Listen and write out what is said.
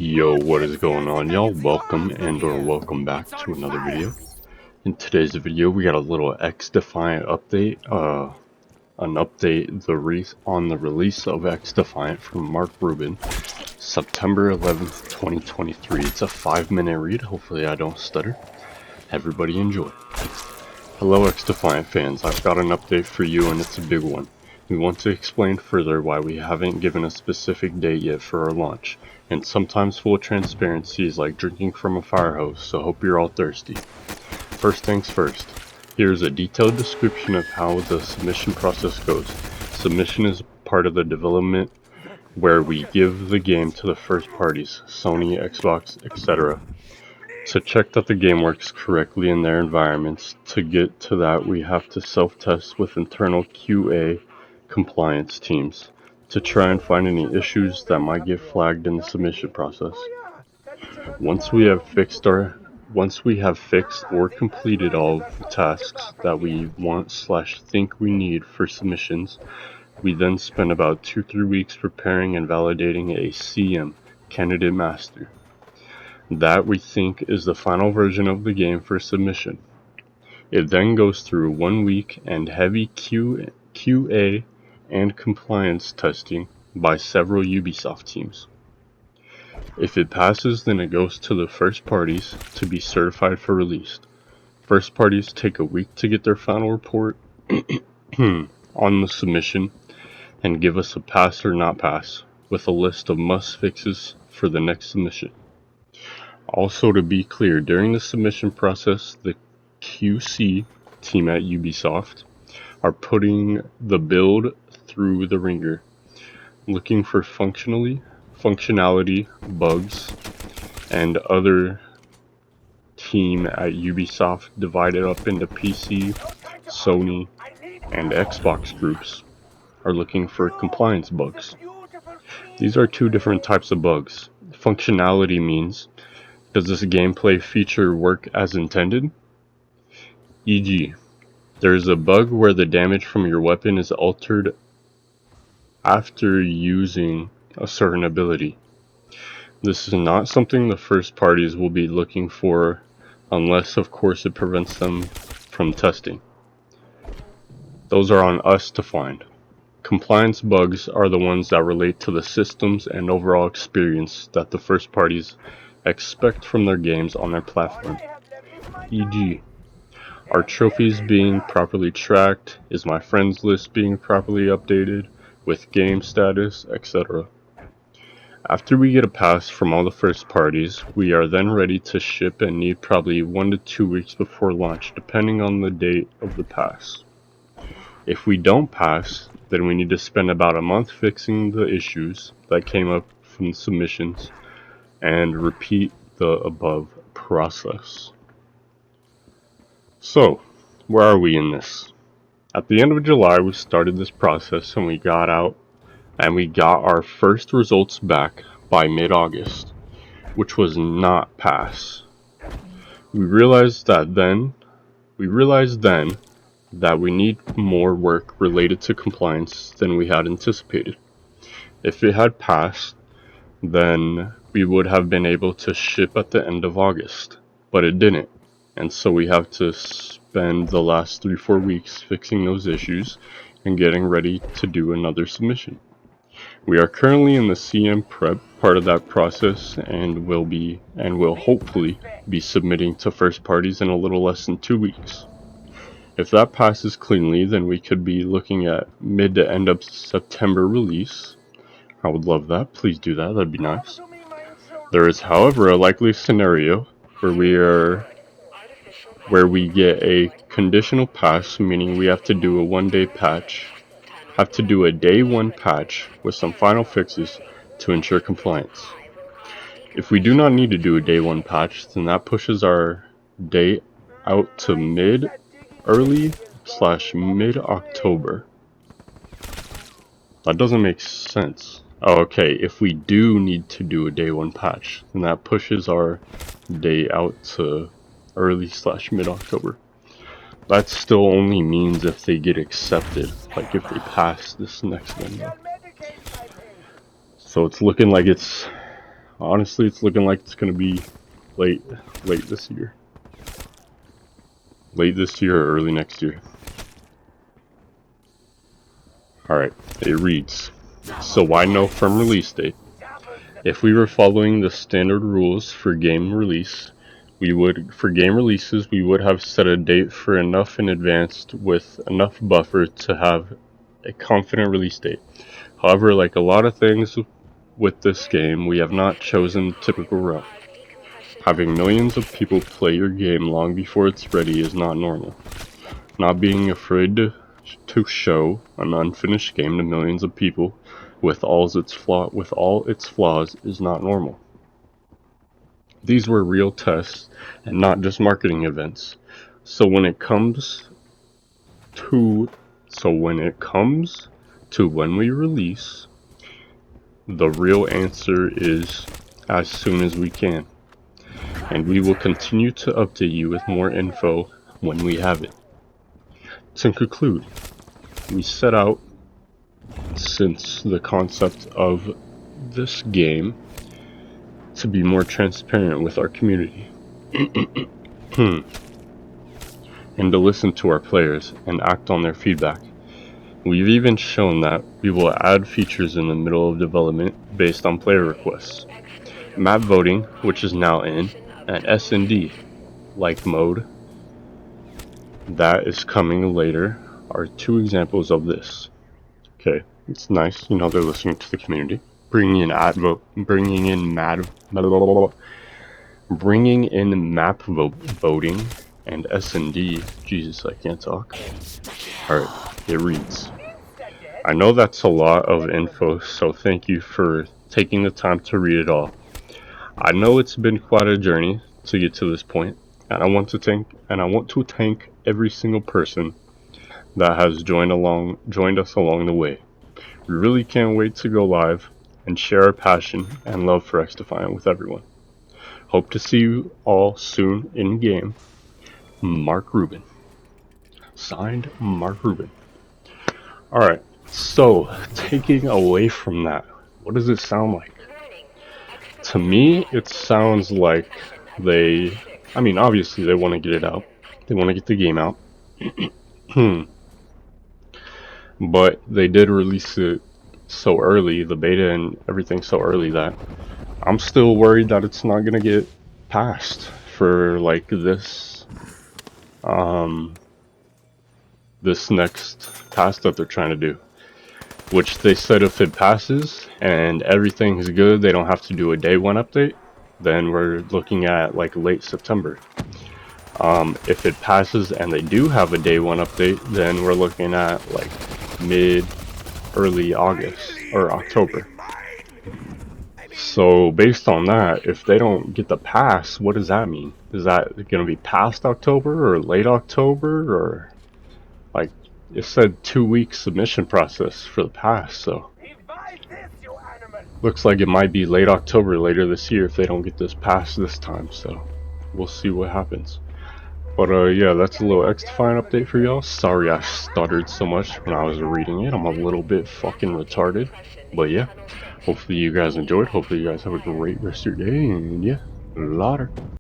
Yo, what is going on, y'all? Welcome back to another video. In today's video, we got a little XDefiant update. An update on the release of XDefiant from Mark Rubin, September 11th, 2023. It's a 5-minute read. Hopefully I don't stutter. Everybody enjoy. Hello XDefiant fans, I've got an update for you and it's a big one. We want to explain further why we haven't given a specific date yet for our launch, and sometimes full transparency is like drinking from a fire hose, so hope you're all thirsty. First things first, here's a detailed description of how the submission process goes. Submission is part of the development where we give the game to the first parties, Sony, Xbox, etc. to check that the game works correctly in their environments. To get to that, we have to self-test with internal QA compliance teams to try and find any issues that might get flagged in the submission process. Once we have fixed or completed all of the tasks that we want/think we need for submissions, we then spend about 2-3 weeks preparing and validating a CM, candidate master. That we think is the final version of the game for submission. It then goes through 1 week and heavy QA and compliance testing by several Ubisoft teams. If it passes, then it goes to the first parties to be certified for release. First parties take a week to get their final report on the submission and give us a pass or not pass with a list of must fixes for the next submission. Also, to be clear, during the submission process, the QC team at Ubisoft are putting the build through the ringer, looking for functionality, bugs, and other team at Ubisoft divided up into PC, Sony, and Xbox groups are looking for compliance bugs. These are two different types of bugs. Functionality means, does this gameplay feature work as intended? E.g., there is a bug where the damage from your weapon is altered after using a certain ability. This is not something the first parties will be looking for unless, of course, it prevents them from testing. Those are on us to find. Compliance bugs are the ones that relate to the systems and overall experience that the first parties expect from their games on their platform. E.g., are trophies being properly tracked? Is my friends list being properly updated with game status, etc.? After we get a pass from all the first parties, we are then ready to ship and need probably 1 to 2 weeks before launch, depending on the date of the pass. If we don't pass, then we need to spend about a month fixing the issues that came up from submissions and repeat the above process. So, where are we in this? At the end of July, we started this process and we got our first results back by mid-August, which was not pass. We realized then that we need more work related to compliance than we had anticipated. If it had passed, then we would have been able to ship at the end of August, but it didn't, and so we have to spend the last 3-4 weeks fixing those issues and getting ready to do another submission. We are currently in the CM prep part of that process and will hopefully be submitting to first parties in a little less than 2 weeks. If that passes cleanly, then we could be looking at mid to end of September release. I would love that. Please do that. That'd be nice. There is, however, a likely scenario where we get a conditional pass, meaning we have to do a day 1 patch with some final fixes to ensure compliance. If we do not need to do a day 1 patch, then that pushes our date out to mid-October. That doesn't make sense. Oh, okay, if we do need to do a day 1 patch, then that pushes our day out to early/mid-October. That still only means if they get accepted, like if they pass this next one. So it's looking like it's honestly, it's looking like it's gonna be late this year. Late this year or early next year. Alright, it reads, so why no firm release date? If we were following the standard rules for game releases, we would have set a date for enough in advance with enough buffer to have a confident release date. However, like a lot of things with this game, we have not chosen the typical route. Having millions of people play your game long before it's ready is not normal. Not being afraid to show an unfinished game to millions of people with all its flaws is not normal. These were real tests and not just marketing events. So when it comes to when we release, the real answer is as soon as we can. And we will continue to update you with more info when we have it. To conclude, we set out, since the concept of this game, to be more transparent with our community and to listen to our players and act on their feedback. We've even shown that we will add features in the middle of development based on player requests. Map voting, which is now in, and S&D, like mode, that is coming later, are two examples of this. Okay, it's nice, they're listening to the community, bringing in map voting and S&D. Jesus, I can't talk. Alright, it reads, I know that's a lot of info, so thank you for taking the time to read it all. I know it's been quite a journey to get to this point, and I want to thank every single person that has joined us along the way. We really can't wait to go live and share our passion and love for XDefiant with everyone. Hope to see you all soon in game. Mark Rubin. Signed, Mark Rubin. Alright, so taking away from that, what does it sound like? To me, it sounds like obviously they want to get it out. They want to get the game out. But they did release it so early, the beta and everything so early, that I'm still worried that it's not gonna get passed for like this next task that they're trying to do. Which they said if it passes and everything's good, they don't have to do a day one update, then we're looking at like late September. If it passes and they do have a day one update, then we're looking at like early August or October. So based on that, if they don't get the pass, what does that mean? Is that going to be past October or late October, or like it said 2-week submission process for the pass, so looks like it might be late October later this year if they don't get this pass this time, so we'll see what happens. But yeah, that's a little XDefiant update for y'all. Sorry I stuttered so much when I was reading it. I'm a little bit fucking retarded. But yeah, hopefully you guys enjoyed. Hopefully you guys have a great rest of your day. And yeah, later.